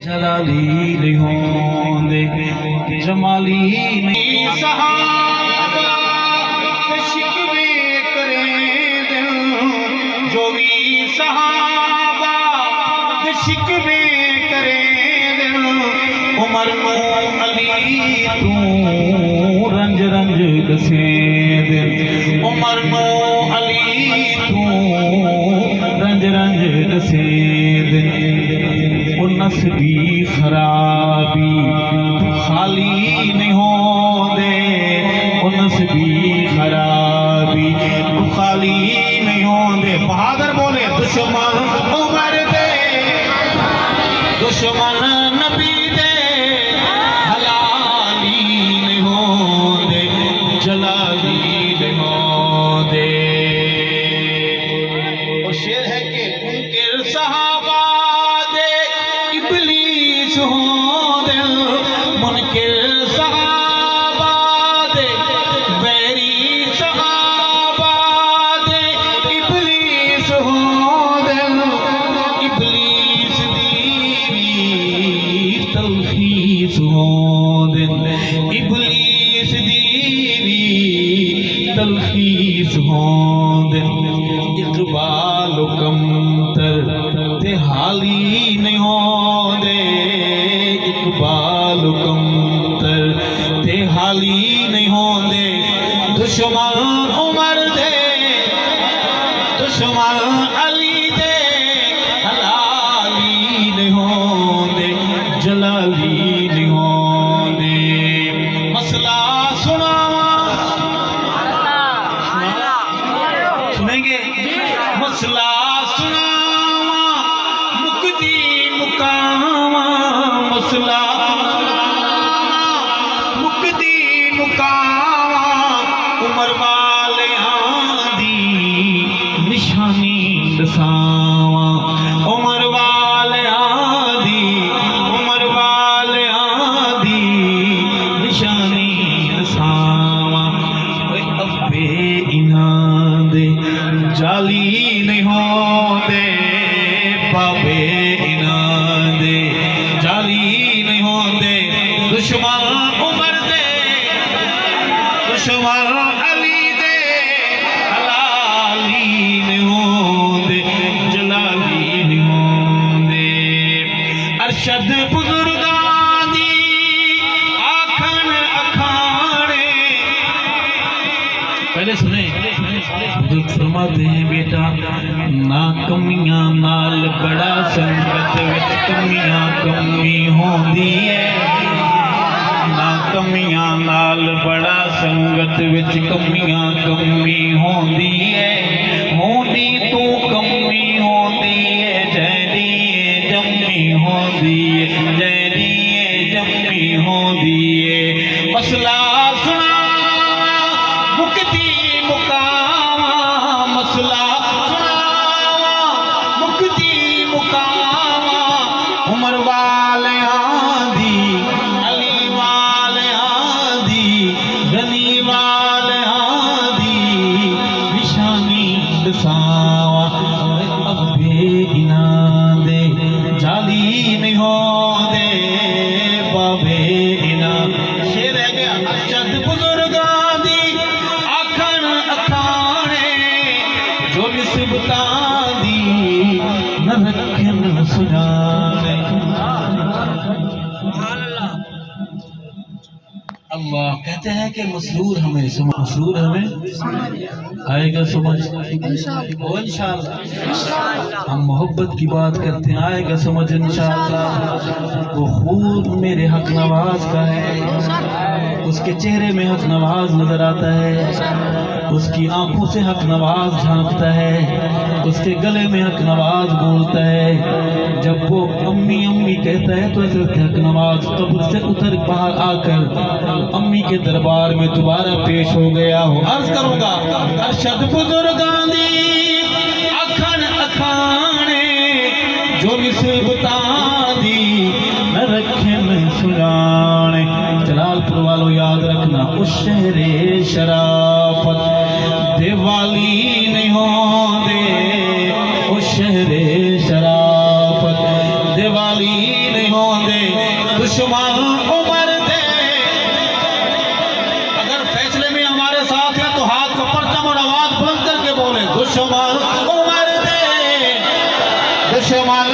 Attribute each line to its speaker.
Speaker 1: जलाली नहीं होंदे जमाली नहीं सहाबा शिकवे करे दिल जो भी सहाबा शिकवे करे दिल उमर को अली तू रंज रंज दसे दिल उमर को अली तू रंज रंज दसे दिल नस्बी खराबी खाली नहीं होंदे नस्बी खराबी खाली नहीं होंदे बहादुर बोले दुश्मन उमर दे दुश्मन नबी दे हलाली नहीं होंदे जलाली नहीं होंदे। और शेर है कि उनके सहाबा इबलीस हो दिल मुनकिर सहाबा दे वैरी सहाबा दे इबलीस हो दिल इबलीस दीवी तलखीस हो दिल इबलीस दीवी तलखीस हो दिल इकबाल कमतर ते हाली नहीं होंदे इकबाल कमतर ते हाली नहीं होंदे दुश्मन उमर दे दुश्मन अली दे हलाली नहीं होंदे जलाली नहीं होंदे। मसला सुनावा सुनेंगे मसला सुनावा मुक्ति मुकामा मसला मुक्ति मुकामा उमर वाले आदि निशानी दसावा उमर वाले आदि निशानी दसावा अब्बे इन्हां दे जाली नहीं होंदे बाबे इन्हां दे जाली नहीं होंदे दुश्मन उमर दे दुश्मन अली दे हलाली नहीं होंदे जलाली नहीं होंदे। अरशद बुजुर्गां दी आखन अखाने पहले सुने बुजुर्ग फरमाते हैं बेटा ना कमियां नाल बड़ा संगत विच कमियां कमी होंदी है ना कमियां नाल बड़ा संगत विच कमियां कमी होंदी है होंदी तू कमी होंदी है जैदी जम्मी होंदी है जैदी जम्मी होंदी है। मसला सुना मुक्ति मुकामा मसला सुनावा मुक्ति मुकामा उमर वाले आदि अली वाले आदि गनी वाले आदि निशानी दसावा अब्बे इन्हां दे जाली नहीं होंदे बाबे इन्हां शेर रह गया अरशद बुजुर्गां दी आखन अखाने जो निस्बतां दी न रखन सुजाने। अल्लाह कहते हैं कि मसरूर हमें आएगा समझ इंशाअल्लाह हम मोहब्बत की बात करते हैं आएगा समझ इंशाअल्लाह। वो खूब मेरे हक नवाज का है उसके चेहरे में हक नवाज नजर आता है उसकी आंखों से हक नवाज झांकता है उसके गले में हक नवाज बोलता है जब वो अम्मी अम्मी कहता है तो ऐसे हक नवाज कब्र से उतर बाहर आकर अम्मी के दरबार में दोबारा पेश हो गया हो। अर्ज करूंगा अरशद बुजुर्गां दी अखन अखाने जो निस्बतां दी न रखन सुजाने। जलालपुर वालों याद रखना उस शहरे शराफत दिवाली नहीं होंदे उस शहरे शराफत दिवाली नहीं होंदे दुश्मन उमर दे। अगर फैसले में हमारे साथ है तो हाथ को परचम और आवाज बुलंद करके बोले दुश्मन उमर दे, दुश्मन